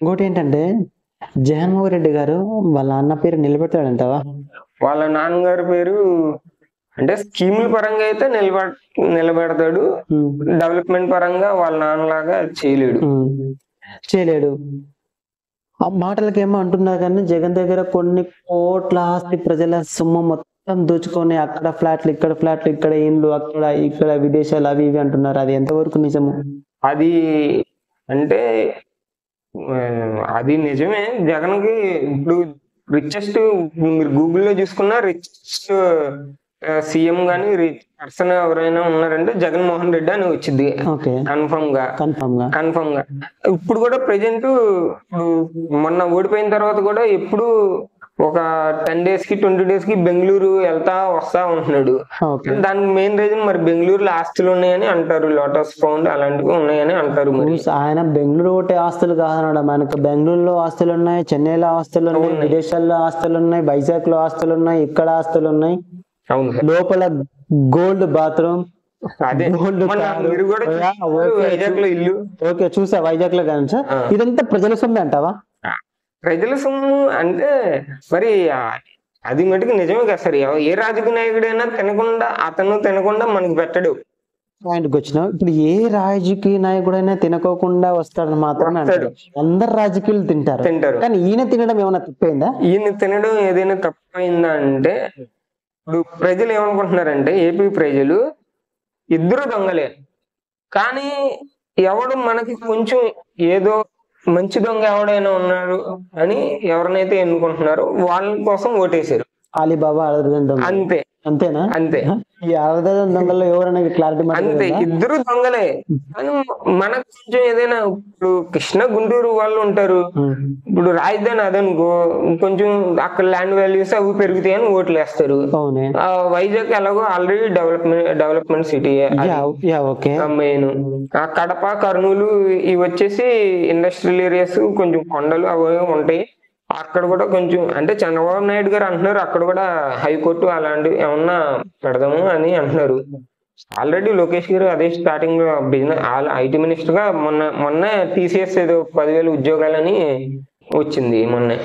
ఇంకోటి ఏంటంటే జగన్మోహన్ రెడ్డి గారు వాళ్ళ అన్న పేరు నిలబెడతాడంటావా? వాళ్ళ నాన్నగారి పేరు అంటే స్కీముల పరంగా అయితే నిలబెడతాడు. డెవలప్మెంట్ పరంగా వాళ్ళ నాన్నలాగా చేయలేడు. చేయలేడు. ఆ మాటలకేమో అంటున్నారు కానీ జగన్ దగ్గర కొన్ని కోట్ల ఆస్తి ప్రజల సొమ్ము మొత్తం దోచుకొని అక్కడ ఫ్లాట్లు, ఇక్కడ ఇండ్లు, ఇక్కడ విదేశాలు అవి ఇవి అంటున్నారు. అది ఎంతవరకు నిజము? అది అంటే అది నిజమే. జగన్కి ఇప్పుడు రిచెస్ట్, మీరు గూగుల్లో చూసుకున్నా రిచెస్ట్ సీఎం గానీ పర్సన్ ఎవరైనా ఉన్నారంటే జగన్మోహన్ రెడ్డి అని వచ్చింది కన్ఫర్మ్ గా. ఇప్పుడు కూడా ప్రెజెంట్ ఇప్పుడు మొన్న ఓడిపోయిన తర్వాత కూడా ఎప్పుడు ఒక 10 days కి 20 days కి బెంగళూరు వస్తా ఉంటున్నాడు. దానికి మెయిన్ రీజన్ మరి బెంగళూరులో ఆస్తులు ఉన్నాయని అంటారు, లోటస్ పౌండ్ అలాంటివి ఉన్నాయని అంటారు. ఆయన బెంగళూరు ఒకటి ఆస్తులు కాదన్నాడు, మనకు బెంగళూరులో ఆస్తులు ఉన్నాయి, చెన్నైలో ఆస్తులు ఉన్నాయి, విదేశాల్లో ఆస్తులు ఉన్నాయి, వైజాగ్ లో ఆస్తులు ఉన్నాయి, ఇక్కడ ఆస్తులు ఉన్నాయి. లోపల గోల్డ్ బాత్రూమ్, వైజాగ్ లో ఇల్లు. ఓకే, చూసా వైజాగ్ లో కానీ. ఇదంతా ప్రజల సొమ్మే అంటావా? ప్రజల సొమ్ము అంటే మరి అది మటుకు నిజమే కదా సార్. ఏ రాజకీయ నాయకుడైనా తినకుండా మనకి పెట్టడు. పాయింట్కి వచ్చినావు. ఇప్పుడు ఏ రాజకీయ నాయకుడైనా తినకోకుండా వస్తాడని మాత్రమే అంటారు. అందరు రాజకీయాలు తింటారు, కానీ ఈయన తినడం ఏమైనా తప్పైందా? ఈయన తినడం ఏదైనా తప్పైందా అంటే, ఇప్పుడు ప్రజలు ఏమనుకుంటున్నారంటే ఏపీ ప్రజలు ఇద్దరు దొంగలే, కానీ ఎవడు మనకి కొంచెం ఏదో మంచి దొంగ ఎవడైనా ఉన్నారు అని ఎవరినైతే ఎన్నుకుంటున్నారో వాళ్ళ కోసం ఓటేశారు. అలీబాబా అంతే. అంతేనా? అంతే. ఈ దొంగల్లో ఎవరైనా క్లారిటీ అంతే, ఇద్దరు దొంగలే. కానీ మనకు కొంచెం ఏదైనా ఇప్పుడు కృష్ణ గుంటూరు వాళ్ళు ఉంటారు, ఇప్పుడు రాజధాని అదనుకో కొంచెం అక్కడ ల్యాండ్ వాల్యూస్ అవి పెరుగుతాయని ఓట్లు వేస్తారు. వైజాగ్ ఎలాగో already development city main. Kadapa, Kurnool ఇవి వచ్చేసి ఇండస్ట్రియల్ ఏరియాస్, కొంచెం కొండలు అవి ఉంటాయి. అక్కడ కూడా కొంచెం అంటే చంద్రబాబు నాయుడు గారు అంటున్నారు అక్కడ కూడా హైకోర్టు అలాంటివి ఏమన్నా పెడదాము అని అంటున్నారు. ఆల్రెడీ లోకేష్ గారు అదే స్టార్టింగ్ లో బిజినెస్ ఐటీ మినిస్టర్ గా మొన్న TCS ఏదో 10,000 ఉద్యోగాలని వచ్చింది మొన్న.